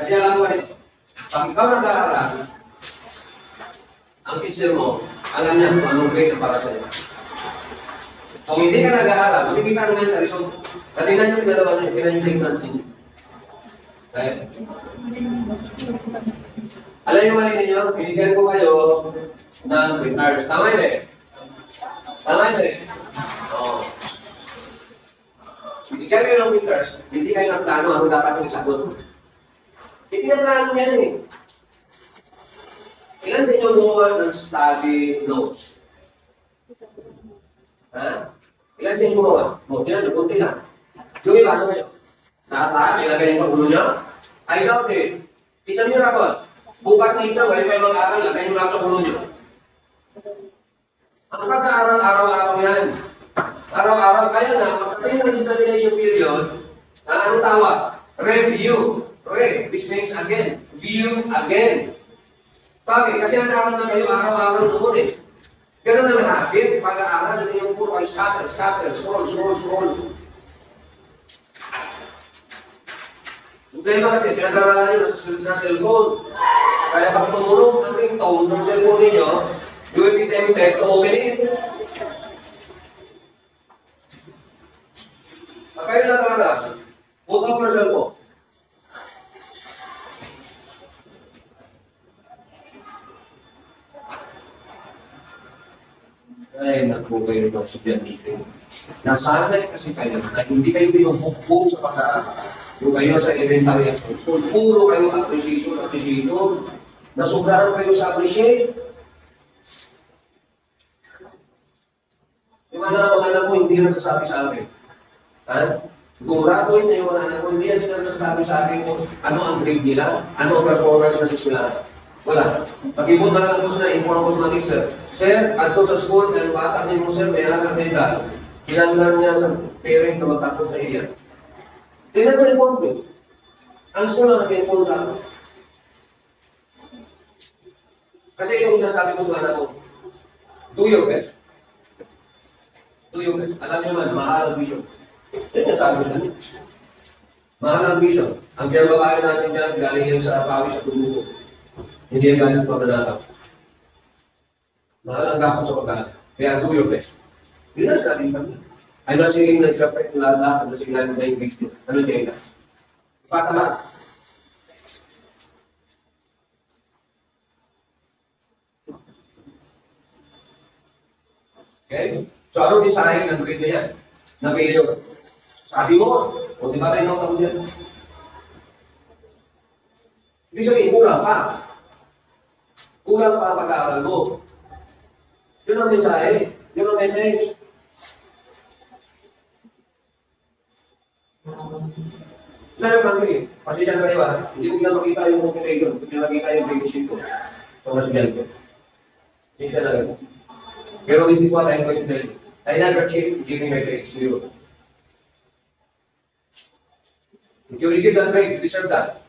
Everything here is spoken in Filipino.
Kasi alam mo rin, pag ikaw nag-aaral, ang teacher mo, alam niya kung anong grade ang para sa'yo. Kung hindi ka nag-aaral, makikita naman sa result. Katinan niyo yung dalawa niyo, tingnan niyo sa exams niyo. Right? Alam niyo mali ninyo, binigyan ko kayo ng retards. Tama yun eh. Tama yun eh. Oo. Binigyan kayo ng retards, hindi kayo ng plano ano dapat yung sagot. Hindi na plano yan eh. Ilan sa inyo gumawa ng study notes? Ha? Ilan sa inyo gumawa? Ilan, kunti lang. Yung iba, ano kayo? Lahat-lahat, ilagay niyo sa ulo niyo? I doubt it. Isang miracle. Bukas na isang, galing kayo mag-aaral, lagay niyo lang sa ulo niyo. Ang pag-aaral, araw-araw yan. Araw-araw, kaya na, pagkatay na examination period, ano tawag? Review. Okay, which means again, view again. Bakit? Kasi nag-aaral na kayo araw-araw doon eh. Ganun naman habit, pag-aaral na yung puro kayo scatter, scroll. Dahil ba kasi, pinag-aaralan nyo sa cellphone. Kaya pag tumulong ang ringtone ng cellphone ninyo, you will be tempted to open it. Pag kayo nag-aaral, put off your cellphone. Ay, naku kayo ng estudyante. Nasanay kasi kayo na hindi kayo pinupukpok sa pag-aaral. Yung kayo sa elementary at school, puro kayo appreciation. Nasubrahan kayo sa appreciate. Yung mga anak mo hindi nagsasabi sa akin. Ha? Sigurado na yung mga anak mo hindi nagsasabi sa akin kung ano ang grade nila, ano ang performance ng eskwelahan. Wala. Pag-ibot na lang ako sa inform ko sa mga teacher. Sir, ato sa school, dahil bata din mo sir, may anak na ito. Kinanglan niya sa parent na magtapos sa iya. Sino ko inform ko? Ang school na nag-inform ka. Kasi yung nasabi ko sa anak ko, do your best. Do your best. Alam niyo man, mahal ang vision. Yan yung sabi ko sa kanya. Mahal ang vision. Ang pinabakain natin dyan, galing yan sa pawis at tumugo. Hindi yung galing sa pagdadataw. Mahal ang gasto sa pagdadataw. Kaya do your best. Yun na sabi kami. I'm not saying na siya-perfect na lahat. I'm not saying na yung big deal. Ano yung kaya? Pasa lang. Okay? So ano yung sahin ng grade na yan? Na failure? Sabi mo, o di ba rin ang taon yan? Ibig sabihin, kulang pa. Kulang pa ang pag-aaral mo. Yun ang mensahe. Yun ang message. Meron kami eh. Kasi dyan kayo hindi ko na makita yung motivator. Hindi ko na makita yung leadership ko. So, mas biyan ko. Hindi talaga. Pero this is what I'm going to tell you. I never cheat giving my grades to you. If you receive that grade, you deserve that.